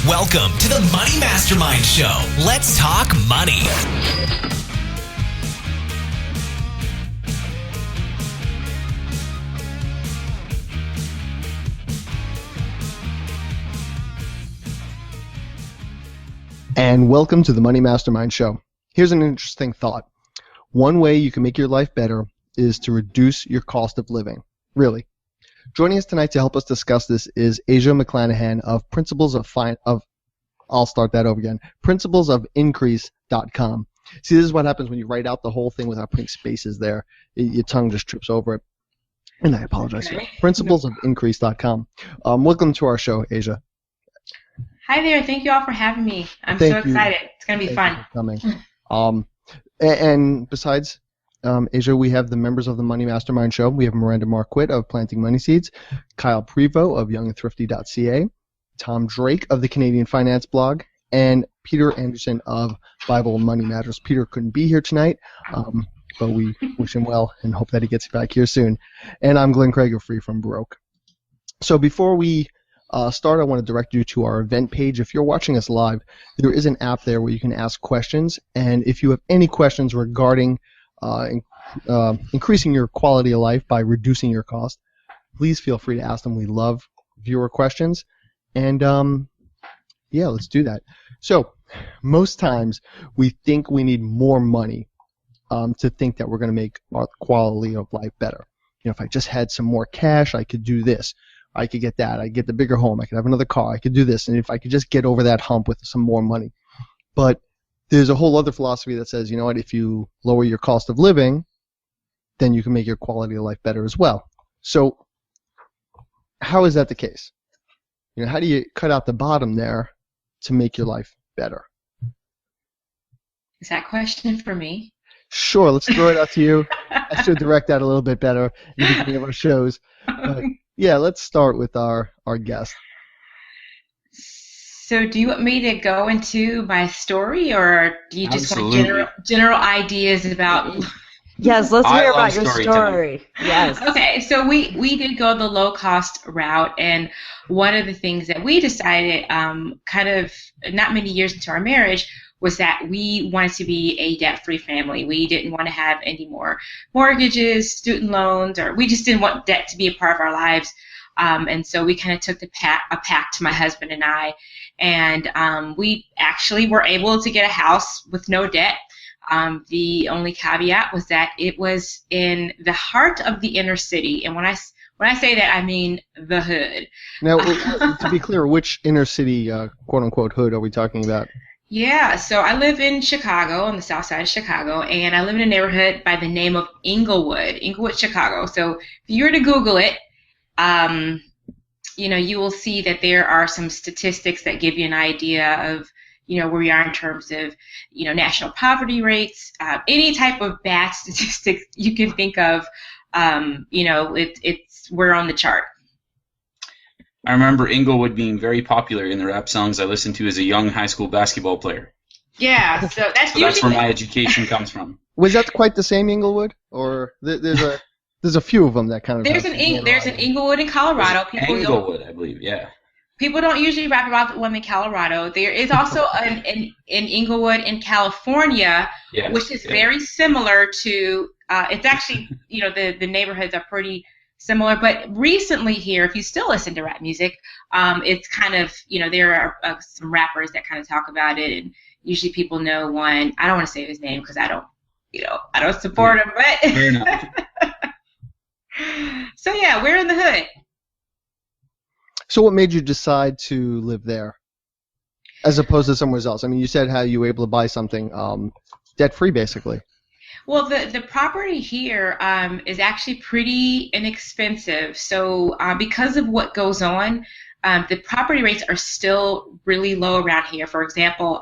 Welcome to the Money Mastermind Show. Let's talk money. And welcome to the Money Mastermind Show. Here's an interesting thought. One way you can make your life better is to reduce your cost of living. Really. Joining us tonight to help us discuss this is Asia McClanahan of principlesofincrease.com. See, this is what happens when you write out the whole thing without putting spaces there. Your tongue just trips over it. And I apologize. Okay. Principlesofincrease.com. Welcome to our show, Asia. Hi there. Thank you all for having me. I'm so excited. It's going to be fun. Thank you for coming. And besides Asia, we have the members of the Money Mastermind Show. We have Miranda Marquette of Planting Money Seeds, Kyle Prevost of youngandthrifty.ca, Tom Drake of the Canadian Finance Blog, and Peter Anderson of Bible Money Matters. Peter couldn't be here tonight, but we wish him well and hope that he gets back here soon. And I'm Glenn Craig of Free From Broke. So before we start, I want to direct you to our event page. If you're watching us live, there is an app there where you can ask questions. And if you have any questions regarding increasing your quality of life by reducing your cost, please feel free to ask them. We love viewer questions. And let's do that. So most times we think we need more money to think that we're going to make our quality of life better. You know, if I just had some more cash, I could do this. I could get that. I could get the bigger home. I could have another car. I could do this. And if I could just get over that hump with some more money. But there's a whole other philosophy that says, you know what, if you lower your cost of living, then you can make your quality of life better as well. So how is that the case? You know, how do you cut out the bottom there to make your life better? Is that question for me? Sure, let's throw it out to you. I should direct that a little bit better in the beginning of our shows. But yeah, let's start with our guest. So do you want me to go into my story, or do you just want general ideas about... Yes, let's hear about your story. Yes. Okay, so we did go the low-cost route, and one of the things that we decided kind of not many years into our marriage was that we wanted to be a debt-free family. We didn't want to have any more mortgages, student loans, or we just didn't want debt to be a part of our lives. And so we kind of took a pact, my husband and I, and we actually were able to get a house with no debt. The only caveat was that it was in the heart of the inner city. And when I say that, I mean the hood. Now, to be clear, which inner city, quote-unquote, hood are we talking about? Yeah, so I live in Chicago, on the south side of Chicago, and I live in a neighborhood by the name of Englewood, Chicago. So if you were to Google it, you will see that there are some statistics that give you an idea of, where we are in terms of, national poverty rates, any type of bad statistics you can think of, we're on the chart. I remember Englewood being very popular in the rap songs I listened to as a young high school basketball player. Yeah, so that's where my education comes from. Was that quite the same Englewood, or there's a few of them that kind of? There's an Englewood in Colorado. Englewood, I believe, yeah. People don't usually rap about them in Colorado. There is also an Englewood in California, yes, which is very similar to. It's actually, the neighborhoods are pretty similar, but recently here, if you still listen to rap music, it's kind of, there are some rappers that kind of talk about it, and usually people know one. I don't want to say his name because I don't support him, but fair enough. So yeah, we're in the hood. So what made you decide to live there as opposed to somewhere else? I mean, you said how you were able to buy something debt-free, basically. Well, the property here is actually pretty inexpensive. So because of what goes on, the property rates are still really low around here. For example,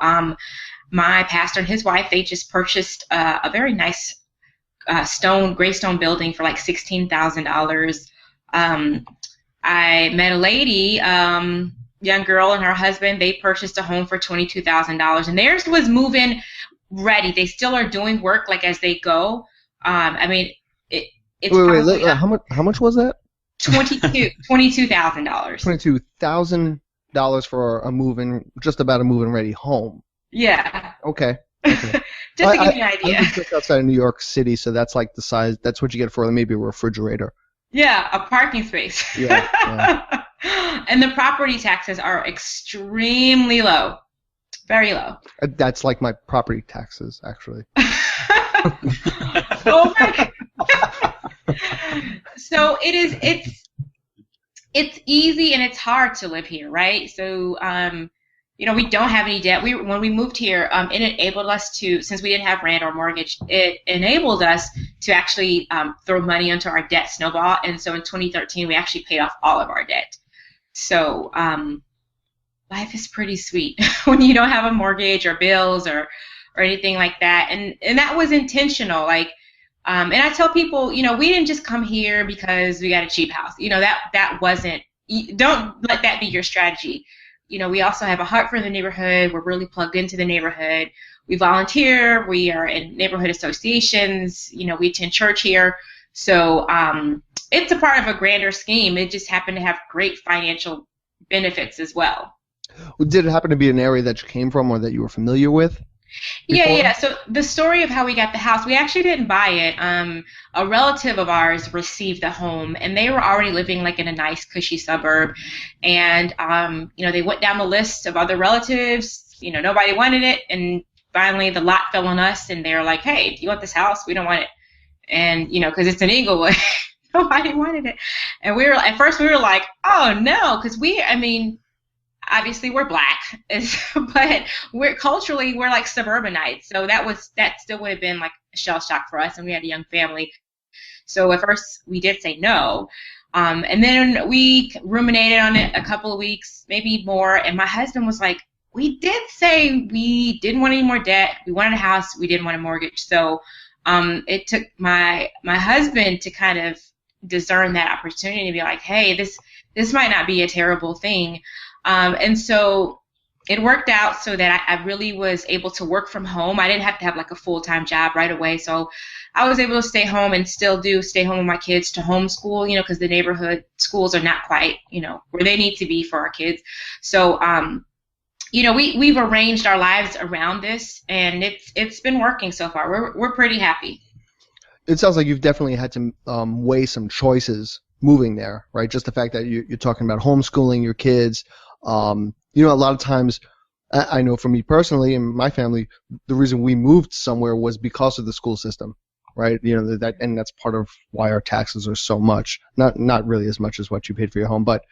my pastor and his wife, they just purchased a very nice gray stone building for like $16,000. I met a lady, young girl and her husband, they purchased a home for $22,000, and theirs was move-in ready. They still are doing work like as they go. I mean, it's how much was that? $22,000. $22,000 $2,000 for a just about a move-in ready home. Yeah. Okay. Just to give you an idea. I live just outside of New York City, so that's like the size. That's what you get for maybe a refrigerator. Yeah, a parking space. Yeah. And the property taxes are extremely low. Very low. That's like my property taxes, actually. Oh my God. So it's easy and it's hard to live here, right? So we don't have any debt. When we moved here, it enabled us to, since we didn't have rent or mortgage, it enabled us to actually throw money into our debt snowball. And so in 2013, we actually paid off all of our debt. So life is pretty sweet when you don't have a mortgage or bills or anything like that. And that was intentional. And I tell people, we didn't just come here because we got a cheap house. That wasn't. Don't let that be your strategy. We also have a heart for the neighborhood. We're really plugged into the neighborhood. We volunteer. We are in neighborhood associations. We attend church here. So it's a part of a grander scheme. It just happened to have great financial benefits as well. Did it happen to be an area that you came from or that you were familiar with? Yeah. So the story of how we got the house, we actually didn't buy it. A relative of ours received the home, and they were already living in a nice, cushy suburb. And they went down the list of other relatives. Nobody wanted it, and finally the lot fell on us. And they were like, "Hey, do you want this house? We don't want it." And because it's in Inglewood, nobody wanted it. And at first we were like, "Oh no," because obviously we're Black, but culturally we're like suburbanites. So that still would have been like a shell shock for us, and we had a young family. So at first we did say no. And then we ruminated on it a couple of weeks, maybe more. And my husband was like, we did say we didn't want any more debt. We wanted a house. We didn't want a mortgage. So it took my husband to kind of discern that opportunity to be like, hey, this might not be a terrible thing. And so it worked out so that I really was able to work from home. I didn't have to have a full-time job right away. So I was able to stay home and still stay home with my kids to homeschool, because the neighborhood schools are not quite, where they need to be for our kids. So, we've arranged our lives around this, and it's been working so far. We're pretty happy. It sounds like you've definitely had to weigh some choices moving there, right? Just the fact that you're talking about homeschooling your kids. A lot of times, I know for me personally and my family, the reason we moved somewhere was because of the school system, right? And that's part of why our taxes are so much. Not really as much as what you paid for your home, but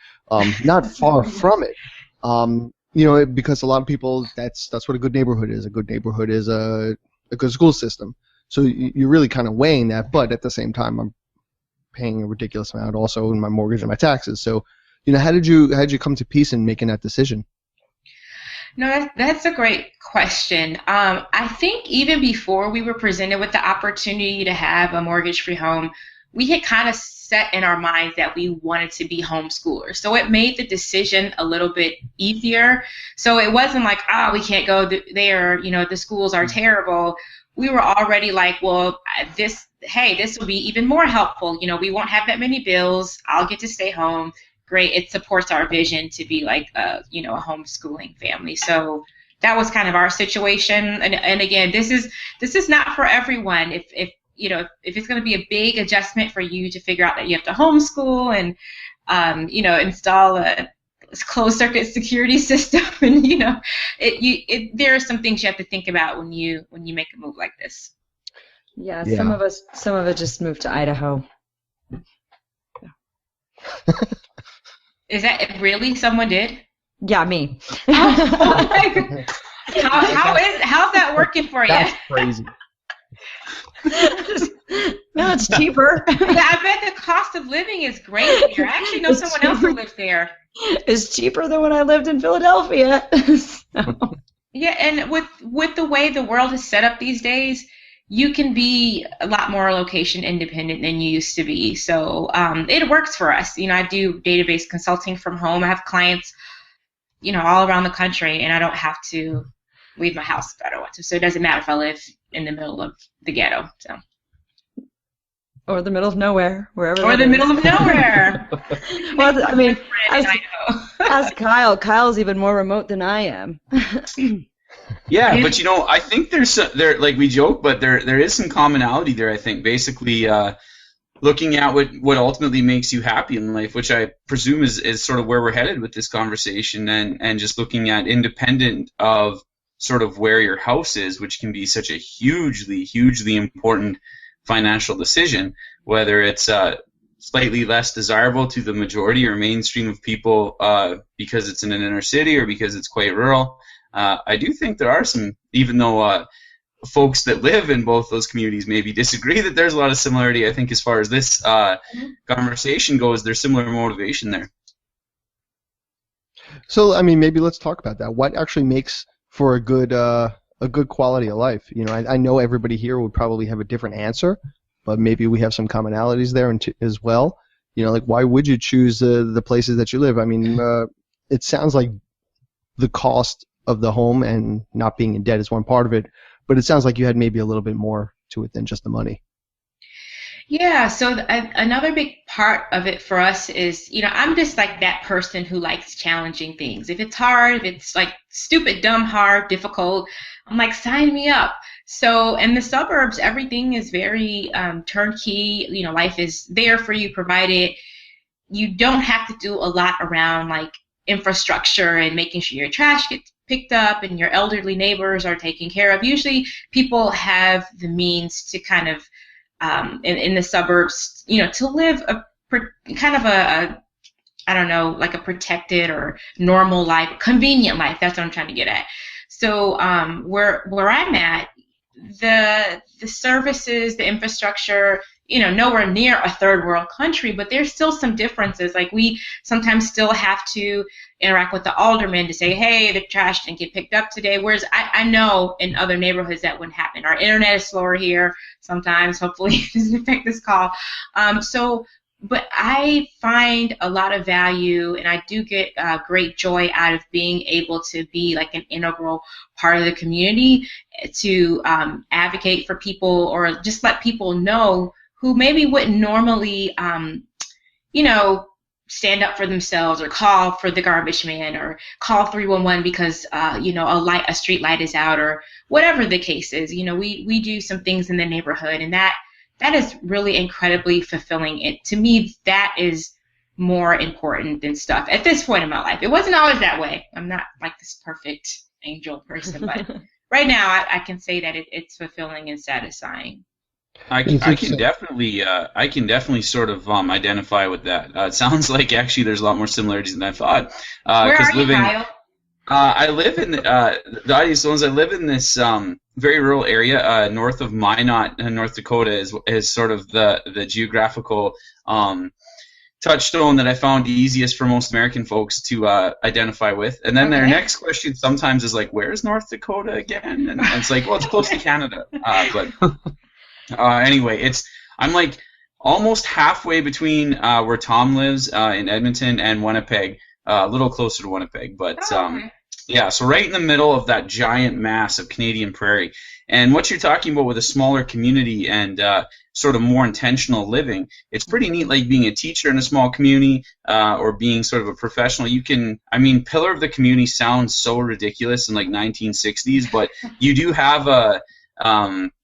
not far from it. Because a lot of people, that's what a good neighborhood is. A good neighborhood is a good school system. So you're really kind of weighing that, but at the same time, I'm paying a ridiculous amount also in my mortgage and my taxes. So, how did you come to peace in making that decision? No, that's a great question. I think even before we were presented with the opportunity to have a mortgage-free home, we had kind of set in our minds that we wanted to be homeschoolers. So it made the decision a little bit easier. So it wasn't like, we can't go there, the schools are terrible. We were already like, well, this will be even more helpful. We won't have that many bills. I'll get to stay home. Great. It supports our vision to be like a homeschooling family. So that was kind of our situation. And again, this is not for everyone. If it's going to be a big adjustment for you to figure out that you have to homeschool and install a closed circuit security system, and there are some things you have to think about when you make a move like this. Yeah. Some of us just moved to Idaho. Is that really someone did? Yeah, me. Oh my God. How's that working for you? That's crazy. No, it's cheaper. Yeah, I bet the cost of living is great here. I actually know someone else who lives there. It's cheaper than when I lived in Philadelphia. Yeah, and with the way the world is set up these days, you can be a lot more location independent than you used to be. So it works for us. I do database consulting from home. I have clients, all around the country, and I don't have to leave my house if I don't want to. So it doesn't matter if I live in the middle of the ghetto. So. Or the middle of nowhere, wherever. Or the middle of nowhere. Well, Ask Kyle. Kyle's even more remote than I am. Yeah, but I think there like we joke, but there is some commonality there. I think basically looking at what ultimately makes you happy in life, which I presume is sort of where we're headed with this conversation, and just looking at independent of sort of where your house is, which can be such a hugely important financial decision, whether it's slightly less desirable to the majority or mainstream of people because it's in an inner city or because it's quite rural. I do think there are some, even though folks that live in both those communities maybe disagree, that there's a lot of similarity. I think as far as this conversation goes, there's similar motivation there. So, I mean, maybe let's talk about that. What actually makes for a good quality of life? I know everybody here would probably have a different answer, but maybe we have some commonalities there as well. Like why would you choose the places that you live? I mean, it sounds like the cost of the home and not being in debt is one part of it, but it sounds like you had maybe a little bit more to it than just the money. Yeah, so another big part of it for us is, I'm just like that person who likes challenging things. If it's hard, if it's like stupid, dumb, hard, difficult, I'm like, sign me up. So in the suburbs, everything is very turnkey. Life is there for you, provided. You don't have to do a lot around like infrastructure and making sure your trash gets picked up and your elderly neighbors are taken care of. Usually people have the means to kind of in the suburbs, to live a I don't know, like a protected or normal life, convenient life. That's what I'm trying to get at. So where I'm at, the services, the infrastructure, nowhere near a third world country, but there's still some differences. Like we sometimes still have to interact with the alderman to say, hey, the trash didn't get picked up today. Whereas I know in other neighborhoods that wouldn't happen. Our internet is slower here sometimes. Hopefully it doesn't affect this call. But I find a lot of value, and I do get great joy out of being able to be like an integral part of the community to advocate for people or just let people know who maybe wouldn't normally, stand up for themselves or call for the garbage man or call 311 because, a street light is out or whatever the case is. We do some things in the neighborhood, and that is really incredibly fulfilling. To me, that is more important than stuff at this point in my life. It wasn't always that way. I'm not like this perfect angel person, but right now I can say that it's fulfilling and satisfying. I can definitely sort of identify with that. It sounds like actually there's a lot more similarities than I thought. Where are you, Kyle? I live in the audience knows I live in this very rural area north of Minot, North Dakota is sort of the geographical touchstone that I found easiest for most American folks to identify with. And then their next question sometimes is like, where's North Dakota again? And it's like, well, it's close to Canada. Anyway, I'm like almost halfway between where Tom lives in Edmonton and Winnipeg, a little closer to Winnipeg, but yeah, so right in the middle of that giant mass of Canadian prairie. And what you're talking about with a smaller community and sort of more intentional living, it's pretty neat, like being a teacher in a small community or being sort of a professional. Pillar of the community sounds so ridiculous in like 1960s, but you do have a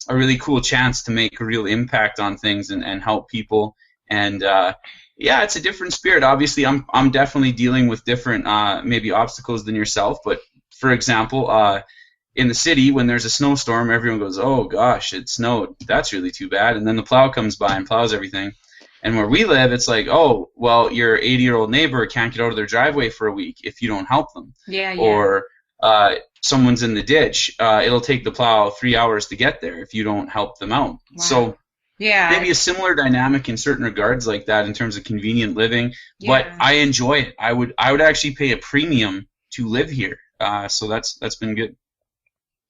really cool chance to make a real impact on things and help people. And yeah, it's a different spirit. Obviously, I'm definitely dealing with different maybe obstacles than yourself. But for example, in the city, when there's a snowstorm, everyone goes, "Oh gosh, it snowed. That's really too bad." And then the plow comes by and plows everything. And where we live, it's like, "Oh, well, your 80-year-old neighbor can't get out of their driveway for a week if you don't help them." Yeah. Or someone's in the ditch. It'll take the plow 3 hours to get there if you don't help them out. Wow. So yeah, maybe a similar dynamic in certain regards like that in terms of convenient living. But I enjoy it. I would actually pay a premium to live here. So that's been good.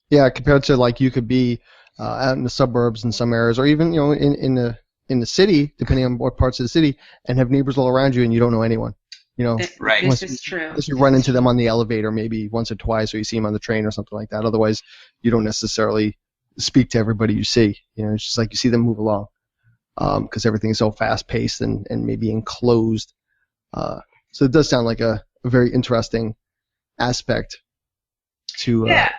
Yeah, compared to like you could be out in the suburbs in some areas, or even in the city, depending on what parts of the city, and have neighbors all around you and you don't know anyone. Right. This is true. Unless you run into them on the elevator maybe once or twice, or you see them on the train or something like that. Otherwise, you don't necessarily speak to everybody you see. It's just like you see them move along because everything is so fast-paced and maybe enclosed. So it does sound like a a very interesting aspect to. Yeah.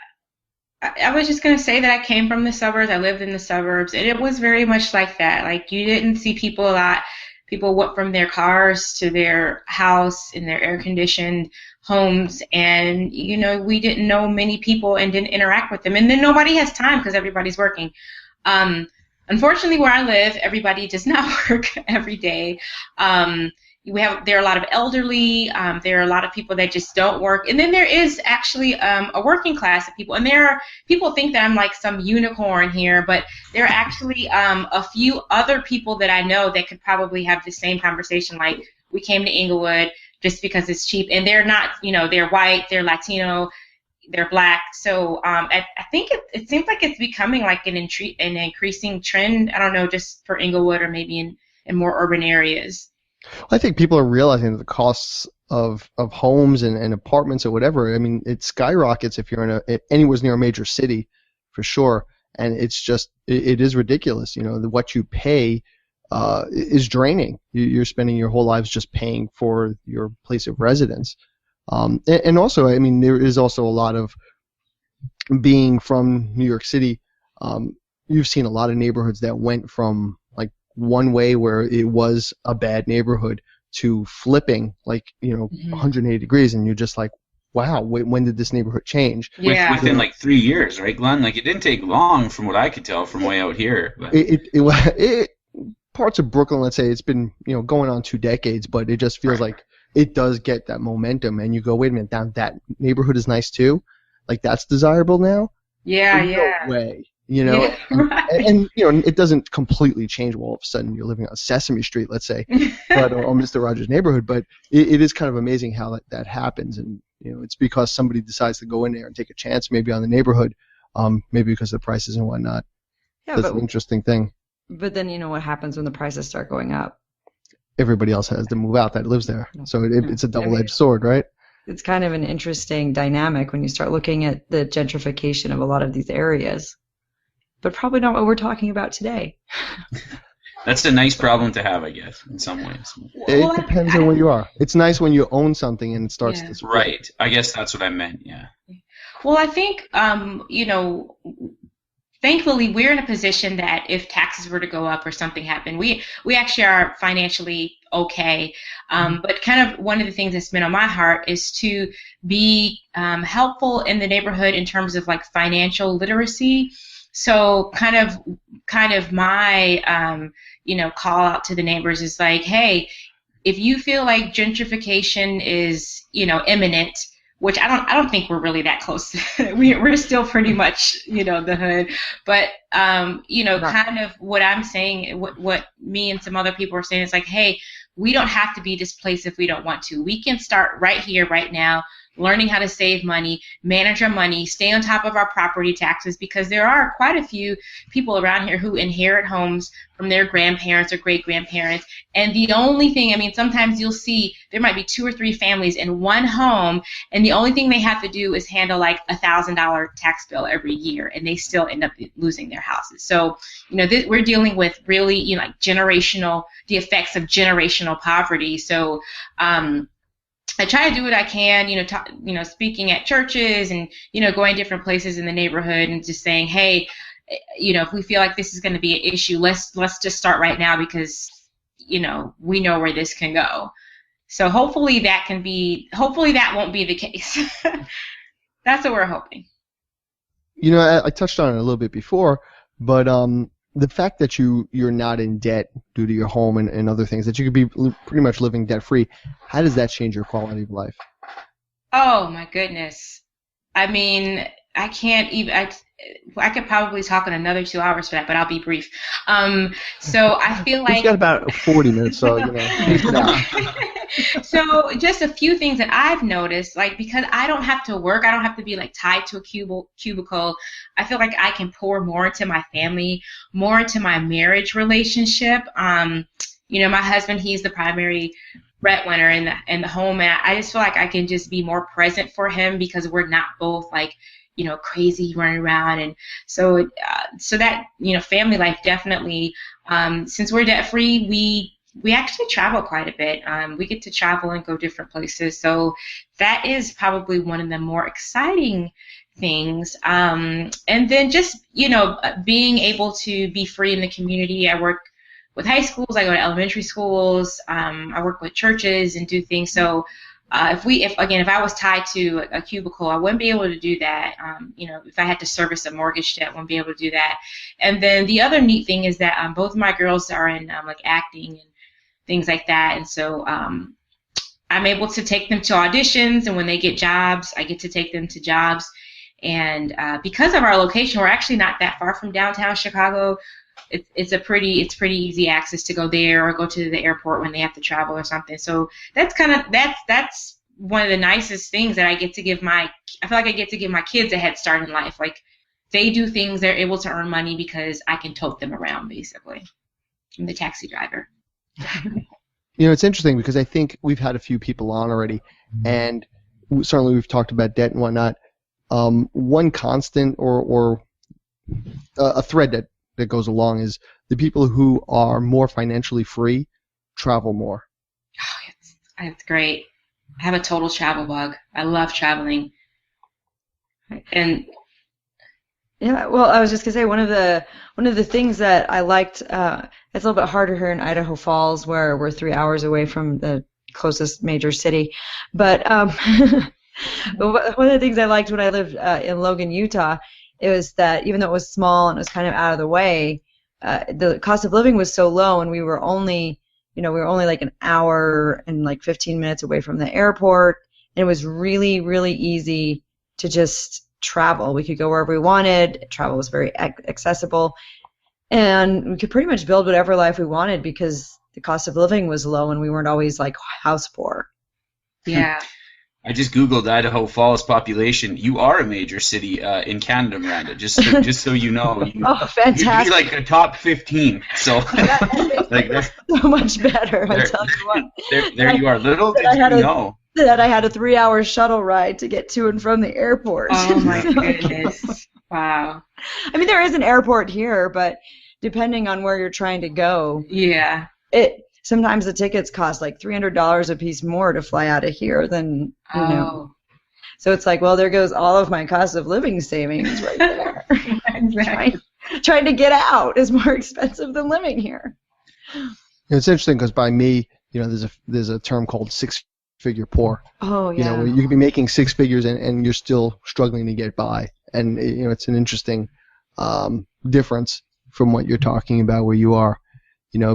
I was just going to say that I came from the suburbs. I lived in the suburbs, and it was very much like that. Like, you didn't see people a lot. People went from their cars to their house in their air-conditioned homes, and, you know, we didn't know many people and didn't interact with them. And then nobody has time because everybody's working. Unfortunately, where I live, everybody does not work every day. There are a lot of elderly. There are a lot of people that just don't work, and then there is actually a working class of people. And people think that I'm like some unicorn here, but there are actually a few other people that I know that could probably have the same conversation. Like, we came to Inglewood just because it's cheap, and they're not, you know, they're white, they're Latino, they're black. So I think it seems like it's becoming like an increasing trend. I don't know, just for Inglewood or maybe in more urban areas. I think people are realizing that the costs of homes and apartments or whatever, I mean, it skyrockets if you're anywhere near a major city, for sure. And it's just, it is ridiculous. You know, what you pay is draining. You're spending your whole lives just paying for your place of residence. And also, I mean, there is also a lot of, being from New York City, you've seen a lot of neighborhoods that went from like one way where it was a bad neighborhood to flipping, like, you know, 180 degrees, and you're just like, wow, when did this neighborhood change? Yeah. Within like 3 years, right, Glenn? Like, it didn't take long from what I could tell from way out here. But. It parts of Brooklyn, let's say, it's been, you know, going on 2 decades, but it just feels like it does get that momentum, and you go, wait a minute, now that neighborhood is nice too? Like, that's desirable now? Yeah, No way. You know, Yeah, right. and you know, it doesn't completely change. Well, all of a sudden you're living on Sesame Street, let's say, but or Mr. Rogers' Neighborhood. But it is kind of amazing how that happens, and you know, it's because somebody decides to go in there and take a chance, maybe on the neighborhood, maybe because of the prices and whatnot. Yeah, That's an interesting thing. But then you know what happens when the prices start going up? Everybody else has to move out that lives there, so it's a double-edged sword, right? It's kind of an interesting dynamic when you start looking at the gentrification of a lot of these areas. But probably not what we're talking about today. That's a nice problem to have, I guess, in some ways. It depends on where you are. It's nice when you own something and it starts to split. Right. I guess that's what I meant, yeah. Well, I think, you know, thankfully we're in a position that if taxes were to go up or something happened, we actually are financially okay. But kind of one of the things that's been on my heart is to be helpful in the neighborhood in terms of like financial literacy. So kind of my, you know, call out to the neighbors is like, hey, if you feel like gentrification is, you know, imminent, which I don't think we're really that close. We're still pretty much, you know, the hood. But, you know, kind of what I'm saying, what me and some other people are saying is like, hey, we don't have to be displaced if we don't want to. We can start right here, right now, learning how to save money, manage our money, stay on top of our property taxes, because there are quite a few people around here who inherit homes from their grandparents or great-grandparents. And the only thing, I mean, sometimes you'll see there might be 2 or 3 families in one home, and the only thing they have to do is handle like $1,000 tax bill every year, and they still end up losing their houses. So, you know, we're dealing with really, you know, like the effects of generational poverty. So, I try to do what I can, you know, speaking at churches and, you know, going different places in the neighborhood and just saying, hey, you know, if we feel like this is going to be an issue, let's just start right now, because, you know, we know where this can go. So hopefully that won't be the case. That's what we're hoping. You know, I touched on it a little bit before, but the fact that you're not in debt due to your home and other things, that you could be pretty much living debt-free, how does that change your quality of life? Oh, my goodness. I mean, I can't even... I could probably talk in another 2 hours for that, but I'll be brief. So I feel like... We've got about 40 minutes, so, you know... So just a few things that I've noticed, like, because I don't have to work, I don't have to be like tied to a cubicle. I feel like I can pour more into my family, more into my marriage relationship. You know, my husband, he's the primary breadwinner in the home, and I just feel like I can just be more present for him because we're not both like, you know, crazy running around. And so that, you know, family life definitely, since we're debt free, we actually travel quite a bit. We get to travel and go different places. So that is probably one of the more exciting things. And then just, being able to be free in the community. I work with high schools. I go to elementary schools. I work with churches and do things. So if I was tied to a cubicle, I wouldn't be able to do that. If I had to service a mortgage debt, I wouldn't be able to do that. And then the other neat thing is that both of my girls are in like acting and things like that. And so I'm able to take them to auditions, and when they get jobs, I get to take them to jobs. And because of our location, we're actually not that far from downtown Chicago. It's pretty easy access to go there or go to the airport when they have to travel or something. So that's one of the nicest things that I get to give I feel like I get to give my kids a head start in life. Like, they do things, they're able to earn money because I can tote them around, basically. I'm the taxi driver. It's interesting because I think we've had a few people on already, and certainly we've talked about debt and whatnot. One constant or a thread that goes along is the people who are more financially free travel more. Oh, it's great. I have a total travel bug. I love traveling. And yeah, well, I was just gonna say one of the things that I liked. It's a little bit harder here in Idaho Falls, where we're 3 hours away from the closest major city. But but one of the things I liked when I lived in Logan, Utah, it was that even though it was small and it was kind of out of the way, the cost of living was so low, and we were only like an hour and like 15 minutes away from the airport. And it was really, really easy to just travel. We could go wherever we wanted. Travel was very accessible, and we could pretty much build whatever life we wanted because the cost of living was low, and we weren't always like house poor. Yeah. I just Googled Idaho Falls population. You are a major city in Canada, Miranda. Just so you know. Oh, fantastic! You'd be like a top 15. So, like that's so much better. I tell you what. There you are. Little did you know that I had a 3-hour shuttle ride to get to and from the airport. Oh my goodness! Wow. I mean, there is an airport here, but depending on where you're trying to go, yeah, sometimes the tickets cost like $300 a piece more to fly out of here than, So it's like, well, there goes all of my cost of living savings right there. Exactly. Trying to get out is more expensive than living here. It's interesting because by me, there's a term called six-figure poor. Oh, yeah. Where you could be making six figures and you're still struggling to get by. And, it's an interesting difference from what you're talking about where you are.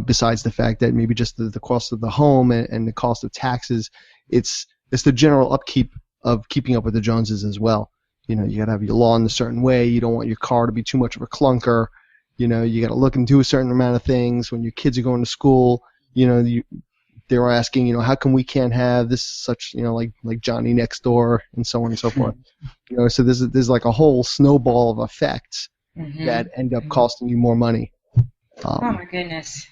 Besides the fact that maybe just the cost of the home and the cost of taxes, it's the general upkeep of keeping up with the Joneses as well. You got to have your lawn a certain way. You don't want your car to be too much of a clunker. You got to look and do a certain amount of things. When your kids are going to school, they're asking, how come we can't have this such, like Johnny next door and so on and so forth. So there's like a whole snowball of effects that end up costing you more money. Oh my goodness!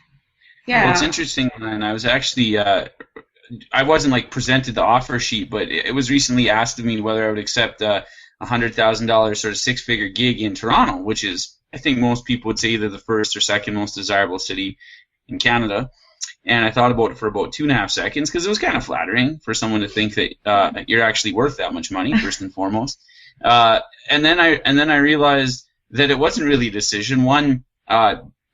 Yeah. Well, it's interesting, and I was actually I wasn't like presented the offer sheet, but it was recently asked of me whether I would accept a $100,000 sort of six-figure gig in Toronto, which is, I think most people would say, either the first or second most desirable city in Canada. And I thought about it for about 2.5 seconds because it was kind of flattering for someone to think that you're actually worth that much money, first and foremost. And then I realized that it wasn't really a decision. One,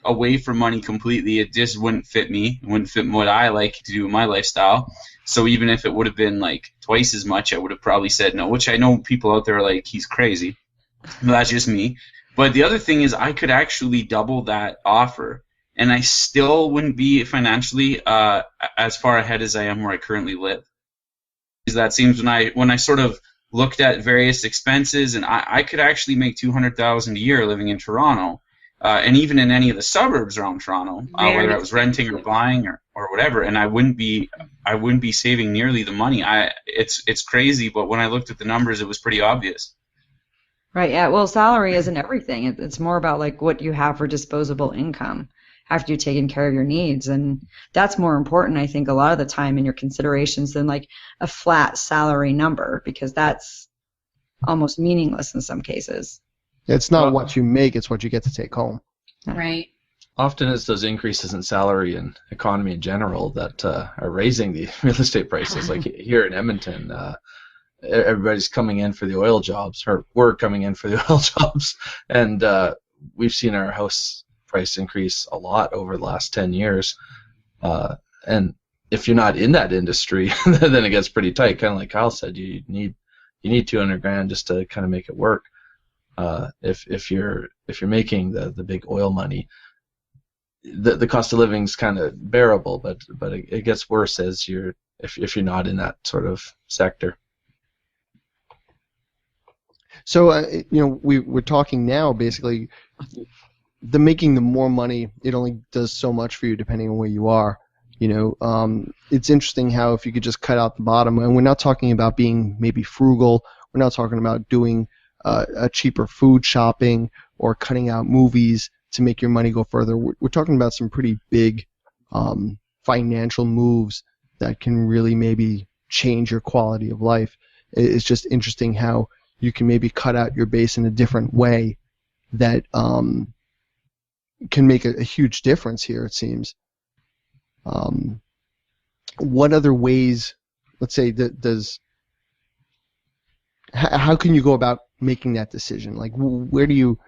away from money completely, it just wouldn't fit me. It wouldn't fit what I like to do in my lifestyle. So even if it would have been like twice as much, I would have probably said no, which I know people out there are like, he's crazy. But that's just me. But the other thing is I could actually double that offer, and I still wouldn't be financially as far ahead as I am where I currently live. Because that seems when I sort of looked at various expenses, and I could actually make $200,000 a year living in Toronto. And even in any of the suburbs around Toronto, whether I was renting or buying or whatever, and I wouldn't be saving nearly the money. It's crazy, but when I looked at the numbers, it was pretty obvious. Right. Yeah. Well, salary isn't everything. It's more about like what you have for disposable income after you've taken care of your needs, and that's more important, I think, a lot of the time in your considerations than like a flat salary number, because that's almost meaningless in some cases. It's not what you make, it's what you get to take home. Right. often it's those increases in salary and economy in general that are raising the real estate prices. Like here in Edmonton, everybody's coming in for the oil jobs, or we're coming in for the oil jobs, and we've seen our house price increase a lot over the last 10 years. And if you're not in that industry, then it gets pretty tight. Kind of like Kyle said, you need $200,000 just to kind of make it work. If you're making the big oil money, the cost of living is kind of bearable, but it gets worse if you're not in that sort of sector. So we're talking now basically making the more money, it only does so much for you depending on where you are. It's interesting how if you could just cut out the bottom, and we're not talking about being maybe frugal, we're not talking about doing a cheaper food shopping or cutting out movies to make your money go further. We're talking about some pretty big financial moves that can really maybe change your quality of life. It's just interesting how you can maybe cut out your base in a different way that can make a huge difference here, it seems. What other ways, let's say, how can you go about making that decision? Like, where do you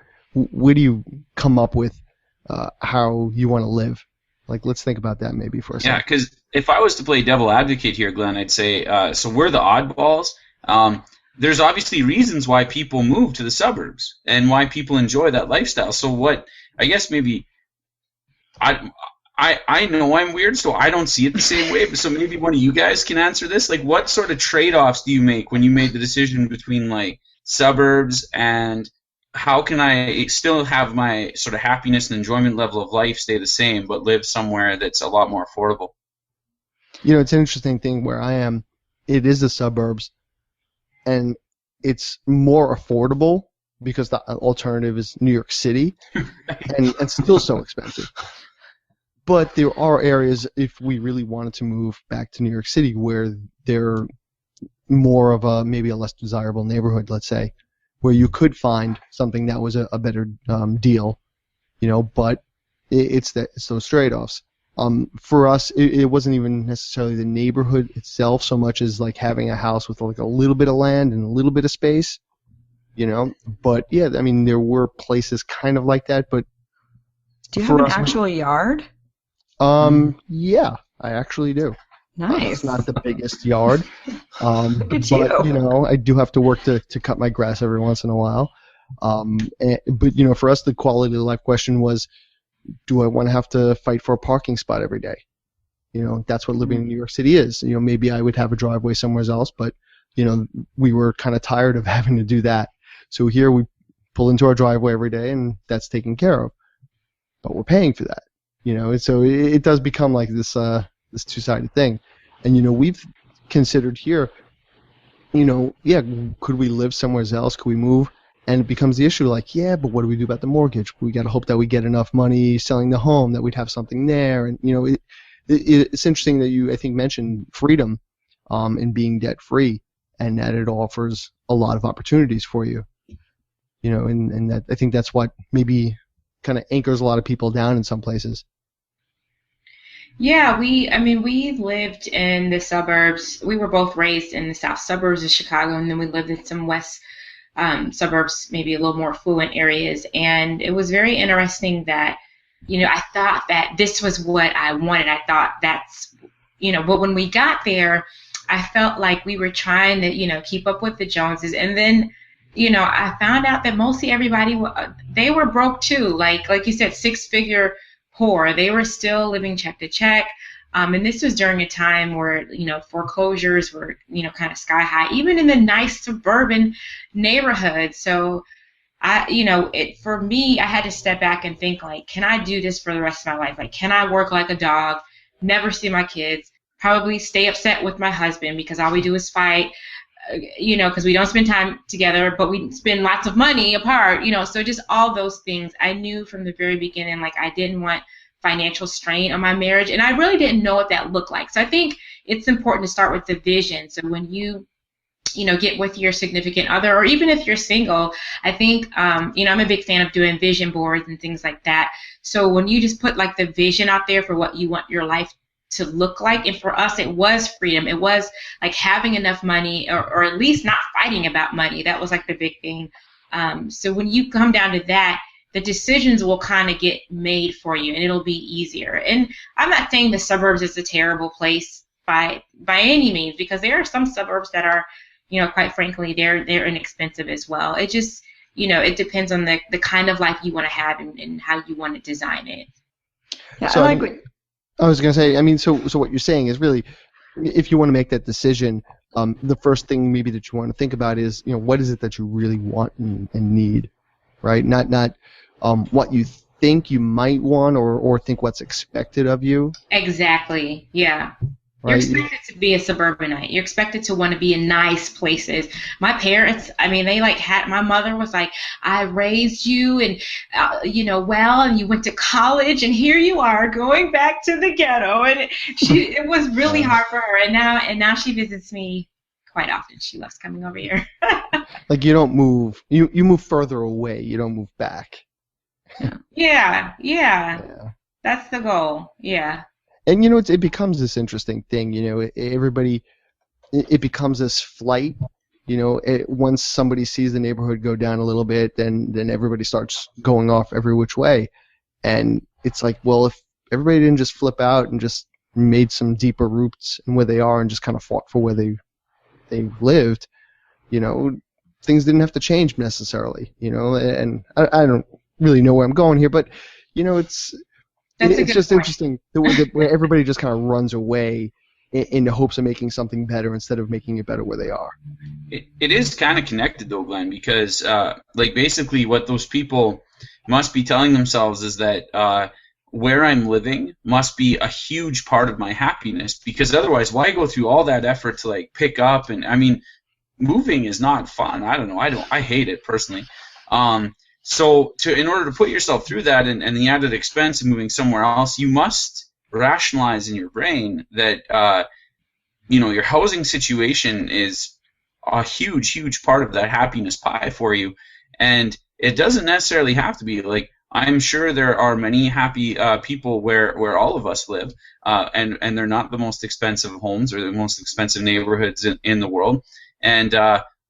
come up with how you want to live? Like, let's think about that maybe for a second. Yeah, because if I was to play devil advocate here, Glenn, I'd say, so we're the oddballs. There's obviously reasons why people move to the suburbs and why people enjoy that lifestyle. So what, I guess maybe, I know I'm weird, so I don't see it the same way, but so maybe one of you guys can answer this. Like, what sort of trade-offs do you make when you made the decision between, like, suburbs and how can I still have my sort of happiness and enjoyment level of life stay the same, but live somewhere that's a lot more affordable? It's an interesting thing where I am. It is the suburbs, and it's more affordable because the alternative is New York City, and it's still so expensive. But there are areas, if we really wanted to move back to New York City, where they're more of maybe a less desirable neighborhood, let's say, where you could find something that was a better deal, but it's those trade-offs. For us, it wasn't even necessarily the neighborhood itself so much as like having a house with like a little bit of land and a little bit of space, But yeah, I mean, there were places kind of like that, but do you have an actual yard? Yeah, I actually do. Nice. It's not the biggest yard, Good but I do have to work to cut my grass every once in a while. But for us, the quality of life question was, do I want to have to fight for a parking spot every day? That's what living in New York City is. Maybe I would have a driveway somewhere else, but we were kind of tired of having to do that. So here we pull into our driveway every day, and that's taken care of. But we're paying for that. So it does become like this two-sided thing. And we've considered here, could we live somewhere else? Could we move? And it becomes the issue like, yeah, but what do we do about the mortgage? We got to hope that we get enough money selling the home that we'd have something there. And it's interesting that you, I think, mentioned freedom and being debt free, and that it offers a lot of opportunities for you. And that, I think that's what maybe kind of anchors a lot of people down in some places. Yeah, we lived in the suburbs. We were both raised in the south suburbs of Chicago, and then we lived in some west suburbs, maybe a little more affluent areas. And it was very interesting that, I thought that this was what I wanted. I thought that's, but when we got there, I felt like we were trying to, keep up with the Joneses. And then, I found out that mostly everybody, they were broke too. Like you said, six-figure poor. They were still living check to check. And this was during a time where, foreclosures were, kind of sky high, even in the nice suburban neighborhoods. So, for me, I had to step back and think, like, can I do this for the rest of my life? Like, can I work like a dog, never see my kids, probably stay upset with my husband because all we do is fight, because we don't spend time together, but we spend lots of money apart, so just all those things. I knew from the very beginning, like, I didn't want financial strain on my marriage, and I really didn't know what that looked like. So I think it's important to start with the vision. So when you get with your significant other, or even if you're single, I think, I'm a big fan of doing vision boards and things like that. So when you just put like the vision out there for what you want your life to look like, and for us, it was freedom. It was like having enough money, or at least not fighting about money. That was like the big thing. So when you come down to that, the decisions will kind of get made for you, and it'll be easier. And I'm not saying the suburbs is a terrible place by any means, because there are some suburbs that are, quite frankly, they're inexpensive as well. It just, it depends on the kind of life you want to have and how you want to design it. Yeah, So, I like what I was going to say, I mean, so what you're saying is really, if you want to make that decision, the first thing maybe that you want to think about is, what is it that you really want and need, right? Not what you think you might want or think what's expected of you. Exactly. Yeah. Right? You're expected to be a suburbanite. You're expected to want to be in nice places. My parents, I mean, they my mother was like, I raised you and, well, and you went to college and here you are going back to the ghetto. And it was really hard for her. And now she visits me quite often. She loves coming over here. Like you don't move, you move further away. You don't move back. Yeah. That's the goal. Yeah. And it becomes this interesting thing. Everybody, it becomes this flight. Once somebody sees the neighborhood go down a little bit, then everybody starts going off every which way, and it's like, well, if everybody didn't just flip out and just made some deeper roots in where they are and just kind of fought for where they lived, things didn't have to change necessarily. And I don't really know where I'm going here, but it's just interesting where everybody just kind of runs away in the hopes of making something better instead of making it better where they are. It is kind of connected though, Glenn, because basically what those people must be telling themselves is that where I'm living must be a huge part of my happiness, because otherwise why go through all that effort to pick up? And I mean, moving is not fun. I don't know. I hate it personally. So in order to put yourself through that and the added expense of moving somewhere else, you must rationalize in your brain that your housing situation is a huge part of that happiness pie for you. And it doesn't necessarily have to be I'm sure there are many happy people where all of us live, and they're not the most expensive homes or the most expensive neighborhoods in the world. And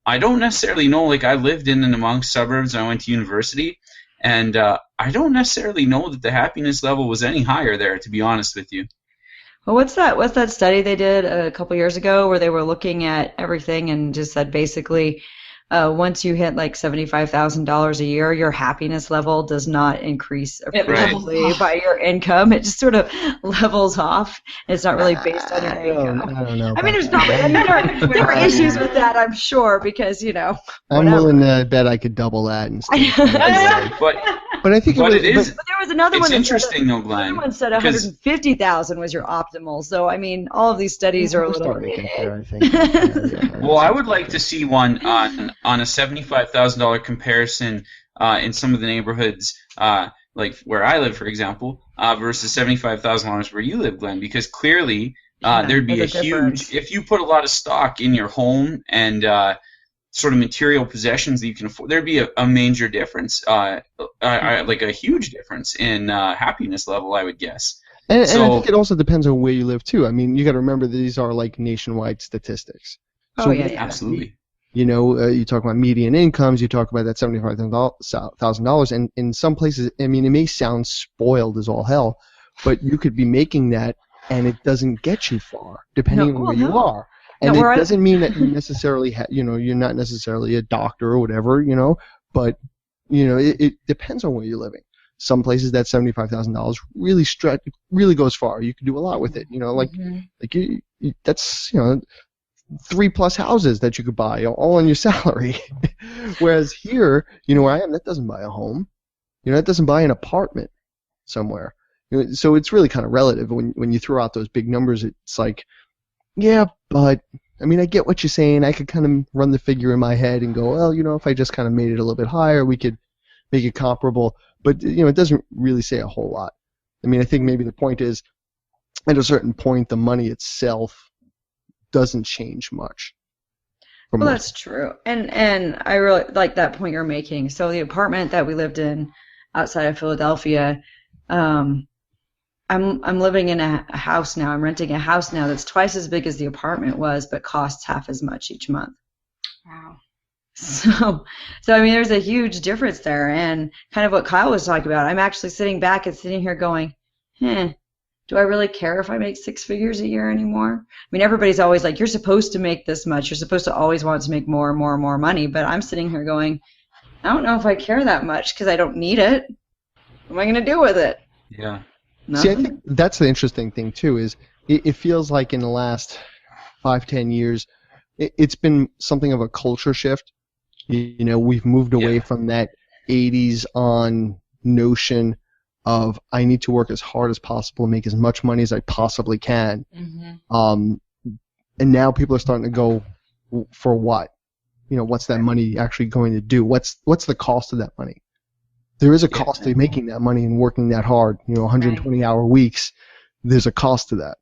I don't necessarily know, I lived in and amongst suburbs and I went to university, and I don't necessarily know that the happiness level was any higher there, to be honest with you. Well, what's that study they did a couple years ago where they were looking at everything and just said basically once you hit $75,000 a year, your happiness level does not increase appreciably by your income. It just sort of levels off. It's not really based on your income. I don't know. I mean, there's probably there are issues with that, I'm sure, because I'm willing to bet I could double that and But I think it is. But there was another one. It's interesting, though, Glenn. Another one said 150,000 was your optimal. So I mean, all of these studies are a little. I think. Well, I would like to see one on a $75,000 comparison in some of the neighborhoods, like where I live, for example, versus $75,000 where you live, Glenn, because clearly there'd be a huge. If you put a lot of stock in your home and sort of material possessions that you can afford, there'd be a major difference, like a huge difference in happiness level, I would guess. And I think it also depends on where you live too. I mean, you got to remember that these are nationwide statistics. So yeah, absolutely. You talk about median incomes, you talk about that $75,000, and in some places, I mean, it may sound spoiled as all hell, but you could be making that, and it doesn't get you far, depending on where you are. And it doesn't mean that you necessarily, you're not necessarily a doctor or whatever, but, it depends on where you're living. Some places that $75,000 really goes far. You can do a lot with it, that's, 3+ houses that you could buy all on your salary. Whereas here, where I am, that doesn't buy a home. That doesn't buy an apartment somewhere. So it's really kind of relative. When you throw out those big numbers, it's like, yeah, but I mean, I get what you're saying. I could kind of run the figure in my head and go, well, if I just kind of made it a little bit higher, we could make it comparable. But, it doesn't really say a whole lot. I mean, I think maybe the point is, at a certain point, the money itself doesn't change much. For Well, most. that's true, and I really like that point you're making. So the apartment that we lived in outside of Philadelphia, I'm living in a house now. I'm renting a house now that's twice as big as the apartment was, but costs half as much each month. Wow. So I mean, there's a huge difference there, and kind of what Kyle was talking about. I'm actually sitting back and sitting here going, do I really care if I make 6 figures a year anymore? I mean, everybody's always like, you're supposed to make this much. You're supposed to always want to make more and more and more money. But I'm sitting here going, I don't know if I care that much because I don't need it. What am I going to do with it? Yeah. See, I Nothing. think that's the interesting thing too. Is it feels like in the last 5-10 years, it's been something of a culture shift. You know, we've moved away from that 80s on notion of I need to work as hard as possible and make as much money as I possibly can. Mm-hmm. And now people are starting to go for what? You know, what's that money actually going to do? What's the cost of that money? There is a cost to making that money and working that hard. You know, 120-hour weeks. There's a cost to that.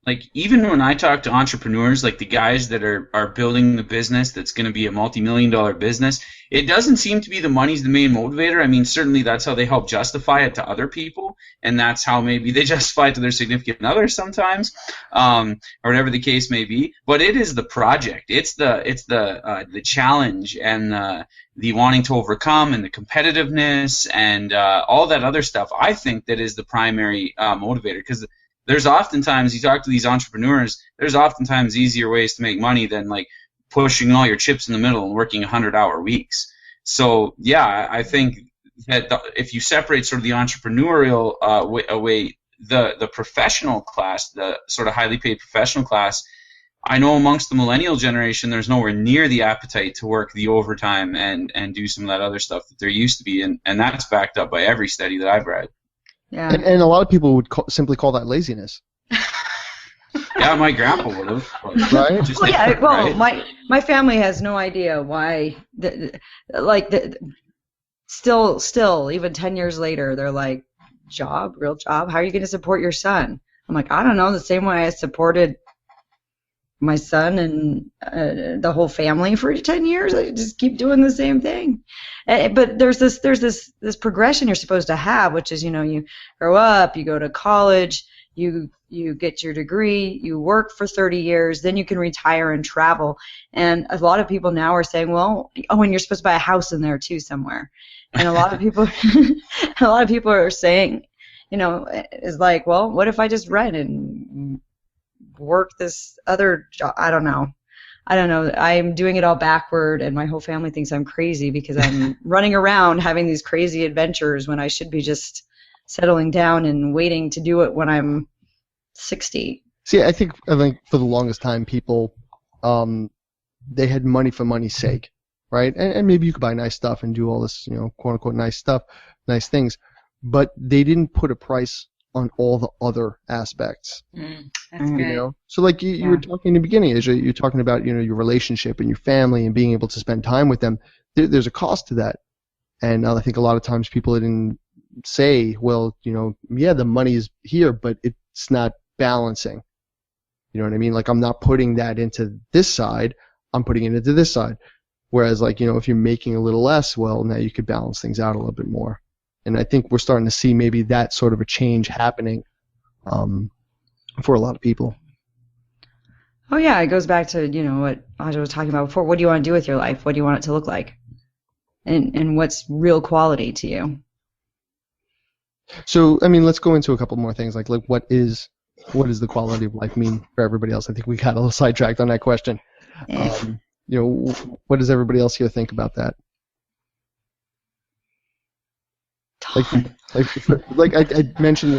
Like, even when I talk to entrepreneurs, like the guys that are building the business that's going to be a multi-million-dollar business, it doesn't seem to be the money's the main motivator. I mean, certainly that's how they help justify it to other people, and that's how maybe they justify it to their significant other sometimes, or whatever the case may be. But it is the project. It's the challenge and the wanting to overcome and the competitiveness and all that other stuff. I think that is the primary motivator, because there's oftentimes, you talk to these entrepreneurs, there's oftentimes easier ways to make money than like pushing all your chips in the middle and working 100-hour weeks. So yeah, I think that if you separate sort of the entrepreneurial away, the professional class, the sort of highly paid professional class, I know amongst the millennial generation, there's nowhere near the appetite to work the overtime and do some of that other stuff that there used to be, and that's backed up by every study that I've read. Yeah. And a lot of people would simply call that laziness. Yeah, my grandpa would have. Right? Just, Well, yeah. Well, right? my family has no idea why. Still, even 10 years later, they're like, real job. How are you going to support your son? I'm like, I don't know. The same way I supported my son and the whole family for 10 years. I just keep doing the same thing. But there's this progression you're supposed to have, which is, you grow up, you go to college, you get your degree, you work for 30 years, then you can retire and travel. And a lot of people now are saying, well, and you're supposed to buy a house in there too somewhere. And a lot of people are saying, is like, well, what if I just rent and work this other job? I don't know. I'm doing it all backward, and my whole family thinks I'm crazy because I'm running around having these crazy adventures when I should be just settling down and waiting to do it when I'm 60. See, I think for the longest time, people, they had money for money's sake, right? And maybe you could buy nice stuff and do all this, quote unquote nice stuff, nice things, but they didn't put a price on all the other aspects. That's good. So like you were talking in the beginning, Asia, you're talking about, your relationship and your family and being able to spend time with them. There's a cost to that. And I think a lot of times people didn't say, well, the money is here, but it's not balancing. You know what I mean? Like, I'm not putting that into this side, I'm putting it into this side. Whereas like, if you're making a little less, well, now you could balance things out a little bit more. And I think we're starting to see maybe that sort of a change happening for a lot of people. Oh, yeah. It goes back to, what Aja was talking about before. What do you want to do with your life? What do you want it to look like? And what's real quality to you? So, I mean, let's go into a couple more things. Like what is the quality of life mean for everybody else? I think we got a little sidetracked on that question. What does everybody else here think about that? Like I mentioned,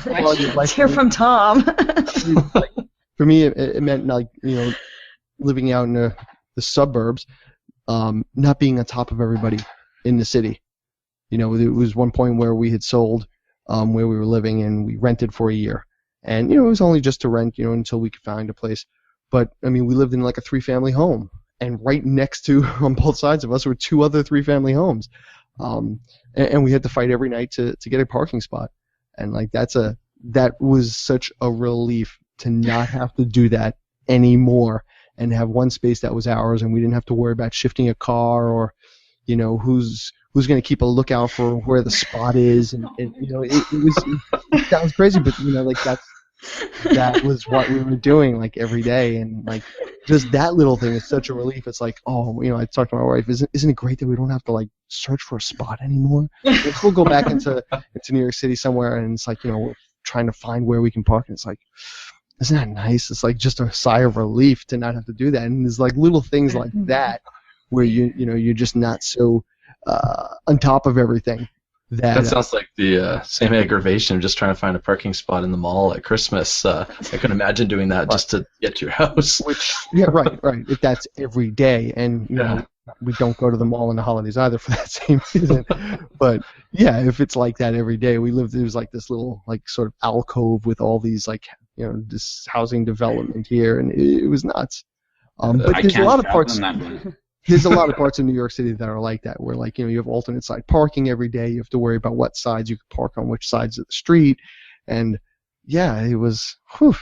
quality of life. Let's hear from Tom. For me, it meant like living out in the suburbs, not being on top of everybody in the city. There was one point where we had sold where we were living and we rented for a year, and it was only just to rent, until we could find a place. But I mean, we lived in like a 3-family home, and right next to on both sides of us were 2 other 3-family homes. And we had to fight every night to get a parking spot. And like that was such a relief to not have to do that anymore and have one space that was ours, and we didn't have to worry about shifting a car or, you know, who's going to keep a lookout for where the spot is, and you know, it sounds crazy, but you know, like that was what we were doing like every day, and like just that little thing is such a relief. It's like, oh, you know, I talked to my wife, isn't it great that we don't have to like search for a spot anymore? Like, we'll go back into New York City somewhere, and it's like, you know, we're trying to find where we can park, and it's like, isn't that nice? It's like just a sigh of relief to not have to do that. And there's like little things like that where you know, you're just not so on top of everything. That sounds like the same aggravation of just trying to find a parking spot in the mall at Christmas. I can imagine doing that just to get to your house. Yeah, right. If that's every day, and you know, we don't go to the mall in the holidays either for that same reason. But yeah, if it's like that every day, there was like this little like sort of alcove with all these like, you know, this housing development here, and it was nuts. But there's a lot of parts. There's a lot of parts of New York City that are like that, where like, you know, you have alternate side parking every day. You have to worry about what sides you can park on, which sides of the street, and yeah, it was. Whew.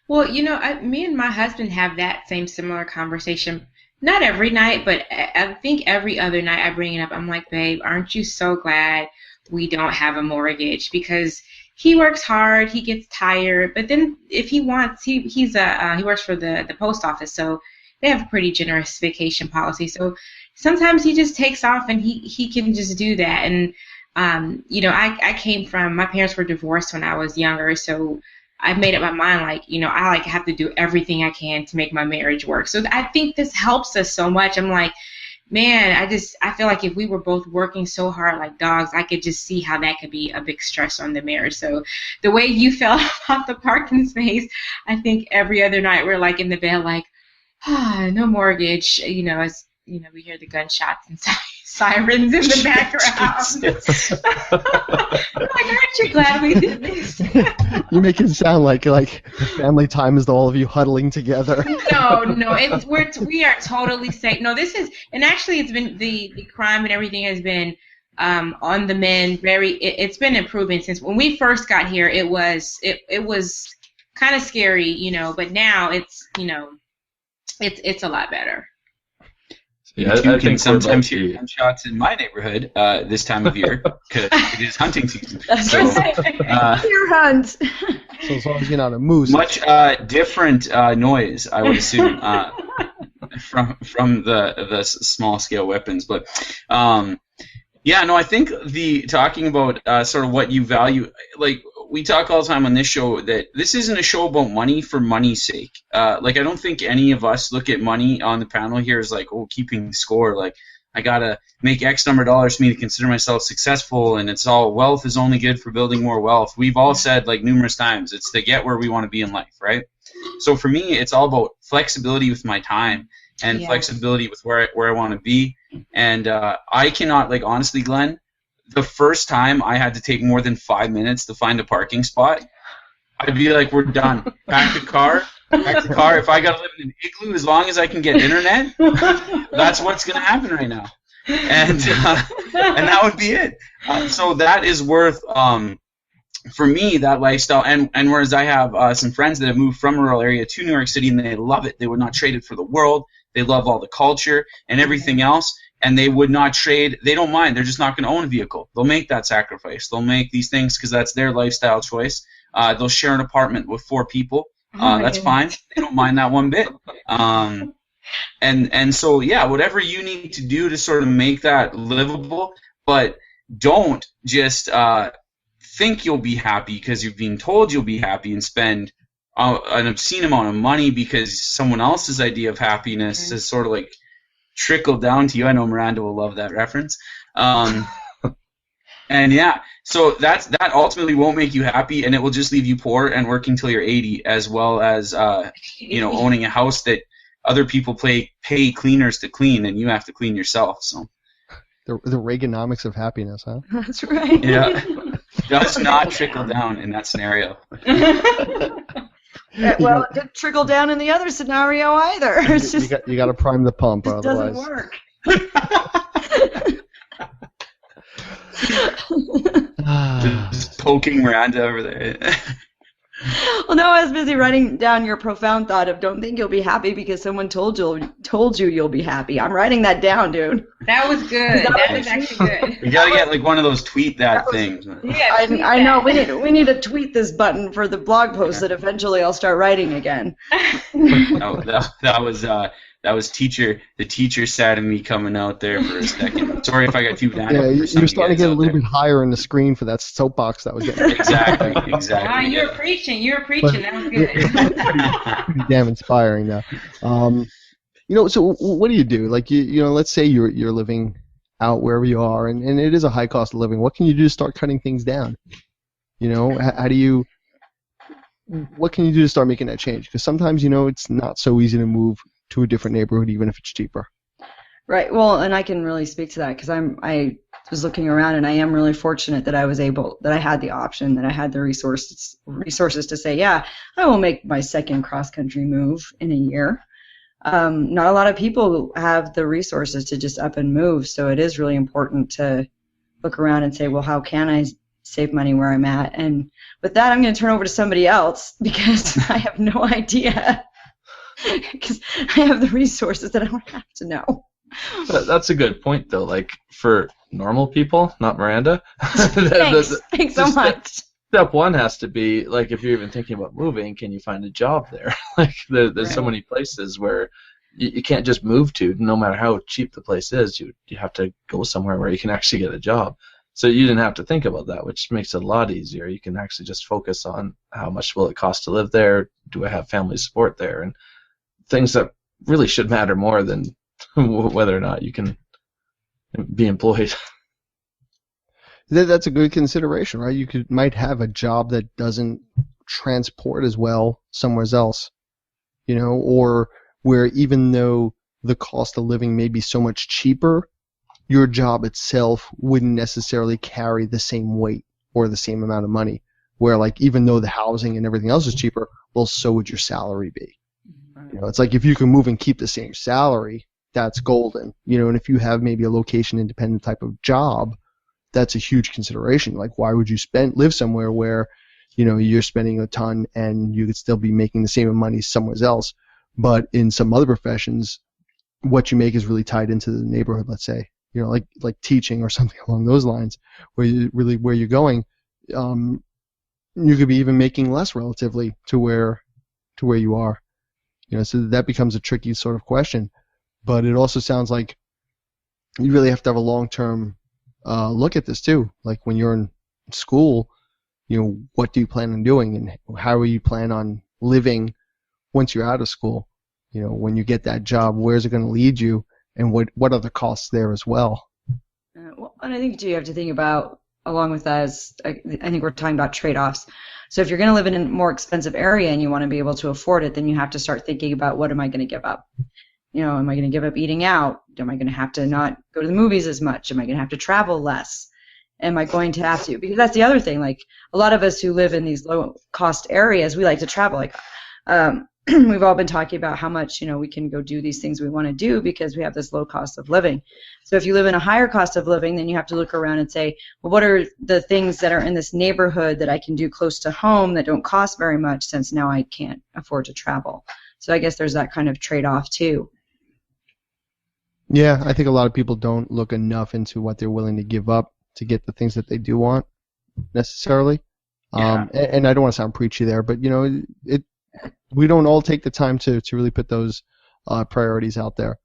Well, you know, me and my husband have that same similar conversation. Not every night, but I think every other night I bring it up. I'm like, babe, aren't you so glad we don't have a mortgage? Because he works hard, he gets tired, but then if he wants, he works for the post office, so they have a pretty generous vacation policy. So sometimes he just takes off and he can just do that. And you know, my parents were divorced when I was younger, so I made up my mind, like, you know, I like have to do everything I can to make my marriage work. So I think this helps us so much. I'm like, man, I feel like if we were both working so hard like dogs, I could just see how that could be a big stress on the marriage. So the way you felt about the parking space, I think every other night we're like in the bed like, no mortgage, you know, as you know, we hear the gunshots and sirens in the background. Like, aren't you glad we did this? You make it sound like family time is all of you huddling together. No, we are totally safe. No, this is, and actually it's been the crime and everything has been on the mend. It's been improving since when we first got here. It was kind of scary, you know, but now it's, you know, it's a lot better. Yeah, I think sometimes hear gunshots in my neighborhood this time of year because it is hunting season. That's right. Deer hunt. So as long as you're not a moose. Much different noise, I would assume, from the small scale weapons. But yeah, no, I think talking about sort of what you value, like we talk all the time on this show that this isn't a show about money for money's sake. Like I don't think any of us look at money on the panel here as like, oh, keeping score. Like I gotta make X number of dollars for me to consider myself successful, and it's all wealth is only good for building more wealth. We've all said like numerous times, it's to get where we want to be in life, right? So for me, it's all about flexibility with my time and flexibility with where I want to be. And I cannot, like, honestly, Glenn, the first time I had to take more than 5 minutes to find a parking spot, I'd be like, we're done. Pack the car. If I got to live in an igloo, as long as I can get internet, that's what's going to happen right now. And that would be it. So that is worth, for me, that lifestyle. And whereas I have some friends that have moved from a rural area to New York City, and they love it. They would not trade it for the world. They love all the culture and everything else. And they would not trade. They don't mind. They're just not going to own a vehicle. They'll make that sacrifice. They'll make these things because that's their lifestyle choice. They'll share an apartment with 4 people. That's fine. They don't mind that one bit. And so, yeah, whatever you need to do to sort of make that livable, but don't just think you'll be happy because you've been told you'll be happy and spend an obscene amount of money because someone else's idea of happiness is sort of like trickle down to you. I know Miranda will love that reference. And yeah, so that ultimately won't make you happy, and it will just leave you poor and working till you're 80, as well as owning a house that other people pay cleaners to clean, and you have to clean yourself. So the Reaganomics of happiness, huh? That's right. Yeah, does not trickle down in that scenario. Well, it didn't trickle down in the other scenario either. It's just, you got to prime the pump, it otherwise doesn't work. Just poking Miranda over there. Well, Well, no, I was busy writing down your profound thought of don't think you'll be happy because someone told you you'll be happy. I'm writing that down, dude. That was good. That is actually good. You gotta get like one of those tweet that things. Yeah, I know. We need to tweet this button for the blog post that eventually I'll start writing again. No, that was the teacher side of me coming out there for a second. Sorry if I got too down. Yeah, you're starting to get a little bit higher in the screen for that soapbox that was getting. Exactly. Wow, you were preaching. That was good. Pretty damn inspiring now. So what do you do? Like let's say you're living out wherever you are, and it is a high cost of living. What can you do to start cutting things down? What can you do to start making that change? Because sometimes it's not so easy to move to a different neighborhood even if it's cheaper. Right. Well, and I can really speak to that because I was looking around and I am really fortunate that I had the option, that I had the resources to say, yeah, I will make my second cross-country move in a year. Not a lot of people have the resources to just up and move, so it is really important to look around and say, well, how can I save money where I'm at? And with that, I'm going to turn over to somebody else because I have no idea because I have the resources that I don't have to know. That's a good point, though. Like, for normal people, not Miranda. Thanks so much. Step one has to be, like, if you're even thinking about moving, can you find a job there? Like, there's so many places where you can't just move to, no matter how cheap the place is. You have to go somewhere where you can actually get a job. So you didn't have to think about that, which makes it a lot easier. You can actually just focus on how much will it cost to live there? Do I have family support there? And things that really should matter more than whether or not you can be employed. That's a good consideration, right? You might have a job that doesn't transport as well somewhere else, or where even though the cost of living may be so much cheaper, your job itself wouldn't necessarily carry the same weight or the same amount of money. Where, like, even though the housing and everything else is cheaper, well, so would your salary be. It's like if you can move and keep the same salary, that's golden. And if you have maybe a location-independent type of job, that's a huge consideration. Like, why would you live somewhere where, you're spending a ton and you could still be making the same money somewhere else, but in some other professions, what you make is really tied into the neighborhood. Let's say, like teaching or something along those lines, where you're going, you could be even making less relatively to where you are. So that becomes a tricky sort of question. But it also sounds like you really have to have a long-term look at this too. Like when you're in school, what do you plan on doing, and how will you plan on living once you're out of school? When you get that job, where's it going to lead you, and what are the costs there as well? Well, and I think too, you have to think about, along with that, I think we're talking about trade-offs. So if you're going to live in a more expensive area and you want to be able to afford it, then you have to start thinking about, what am I going to give up? Am I going to give up eating out? Am I going to have to not go to the movies as much? Am I going to have to travel less? Am I going to have to? Because that's the other thing. Like, a lot of us who live in these low-cost areas, we like to travel. Like, we've all been talking about how much, we can go do these things we want to do because we have this low cost of living. So if you live in a higher cost of living, then you have to look around and say, well, what are the things that are in this neighborhood that I can do close to home that don't cost very much, since now I can't afford to travel? So I guess there's that kind of trade-off too. Yeah, I think a lot of people don't look enough into what they're willing to give up to get the things that they do want necessarily. Yeah. And I don't want to sound preachy there, but we don't all take the time to really put those priorities out there.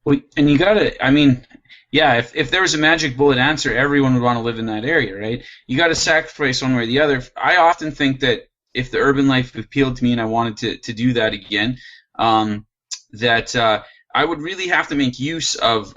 Well, and you gotta, if there was a magic bullet answer, everyone would want to live in that area, right? You gotta sacrifice one way or the other. I often think that if the urban life appealed to me and I wanted to do that again, that I would really have to make use of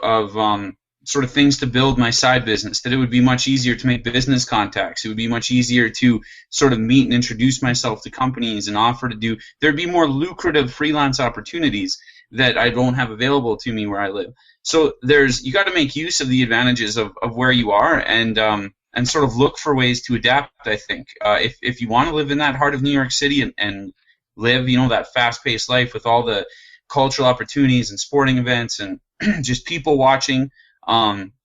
sort of things to build my side business, that it would be much easier to make business contacts. It would be much easier to sort of meet and introduce myself to companies and offer to do. There'd be more lucrative freelance opportunities that I don't have available to me where I live. So you got to make use of the advantages of where you are and sort of look for ways to adapt, I think. If you want to live in that heart of New York City and live, that fast-paced life with all the cultural opportunities and sporting events and just people watching,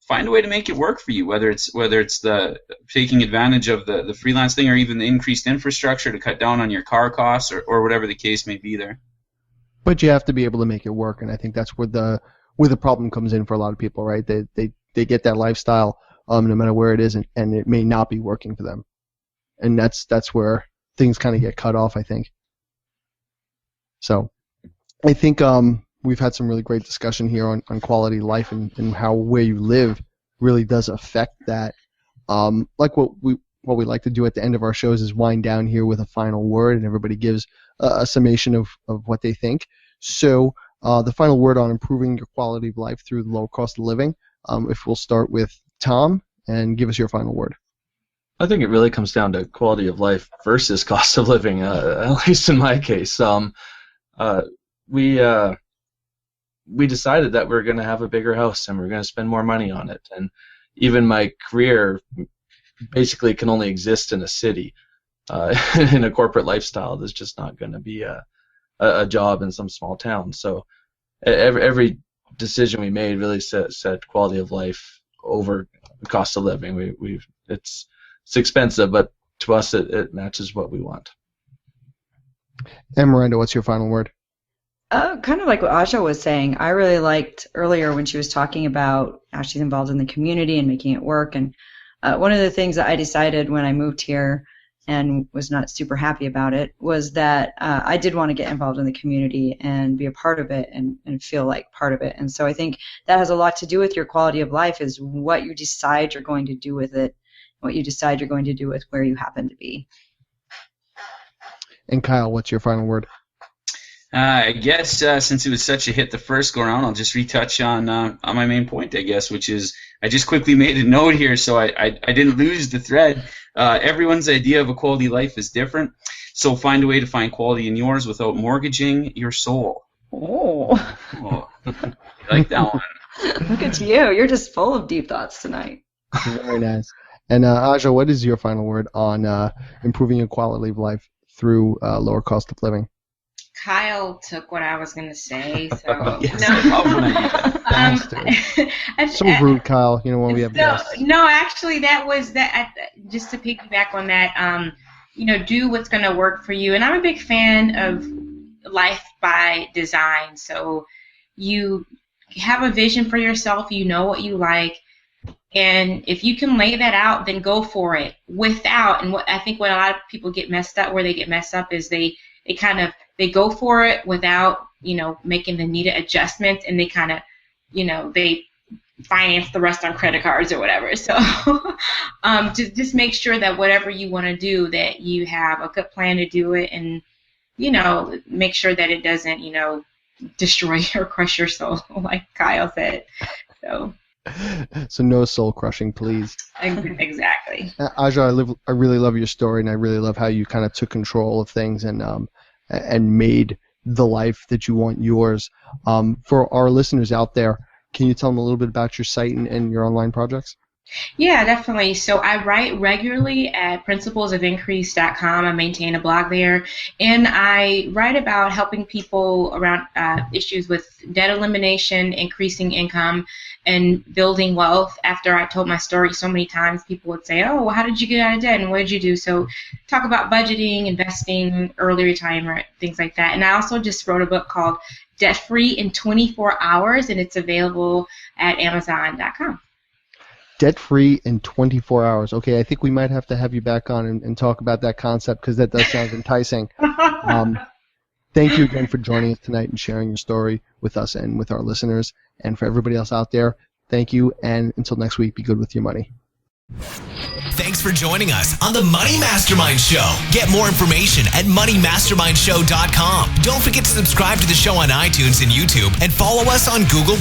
find a way to make it work for you, whether it's the taking advantage of the freelance thing or even the increased infrastructure to cut down on your car costs or whatever the case may be there. But you have to be able to make it work, and I think that's where the problem comes in for a lot of people, right? They get that lifestyle no matter where it is, and it may not be working for them, and that's where things kind of get cut off, I think. So I think we've had some really great discussion here on quality of life and how where you live really does affect that. Like what we like to do at the end of our shows is wind down here with a final word, and everybody gives a summation of what they think. So the final word on improving your quality of life through the low cost of living, if we'll start with Tom, and give us your final word. I think it really comes down to quality of life versus cost of living, at least in my case. We decided that we're going to have a bigger house and we're going to spend more money on it. And even my career basically can only exist in a city. In a corporate lifestyle, there's just not going to be a job in some small town. So every decision we made really set quality of life over the cost of living. It's expensive, but to us it matches what we want. And Miranda, what's your final word? Kind of like what Aja was saying, I really liked earlier when she was talking about how she's involved in the community and making it work. And one of the things that I decided when I moved here and was not super happy about it was that I did want to get involved in the community and be a part of it and feel like part of it. And so I think that has a lot to do with your quality of life, is what you decide you're going to do with it, what you decide you're going to do with where you happen to be. And Kyle, what's your final word? I guess since it was such a hit the first go around, I'll just retouch on my main point, I guess, which is I just quickly made a note here so I didn't lose the thread. Everyone's idea of a quality life is different, so find a way to find quality in yours without mortgaging your soul. Oh. I like that one. Look at you. You're just full of deep thoughts tonight. Very nice. And Aja, what is your final word on improving your quality of life through lower cost of living? Kyle took what I was going to say, so Yes. So rude, Kyle. You know when we have guests. No, actually, that was that. Just to piggyback on that, do what's going to work for you. And I'm a big fan of life by design. So you have a vision for yourself. You know what you like, and if you can lay that out, then go for it. And what I think what a lot of people get messed up is they go for it without, making the needed adjustments, and they kind of, they finance the rest on credit cards or whatever. So just make sure that whatever you want to do, that you have a good plan to do it, and, make sure that it doesn't, destroy or crush your soul, like Kyle said. So no soul crushing, please. Exactly. Aja, I really love your story, and I really love how you kind of took control of things and made the life that you want yours. For our listeners out there, can you tell them a little bit about your site and your online projects? Yeah, definitely. So I write regularly at principlesofIncrease.com. I maintain a blog there, and I write about helping people around issues with debt elimination, increasing income, and building wealth. After I told my story so many times, people would say, oh, well, how did you get out of debt, and what did you do? So talk about budgeting, investing, early retirement, things like that. And I also just wrote a book called Debt Free in 24 Hours, and it's available at Amazon.com. Debt free in 24 hours. Okay, I think we might have to have you back on and talk about that concept, because that does sound enticing. Thank you again for joining us tonight and sharing your story with us and with our listeners. And for everybody else out there, thank you. And until next week, be good with your money. Thanks for joining us on the Money Mastermind Show. Get more information at moneymastermindshow.com. Don't forget to subscribe to the show on iTunes and YouTube, and follow us on Google+.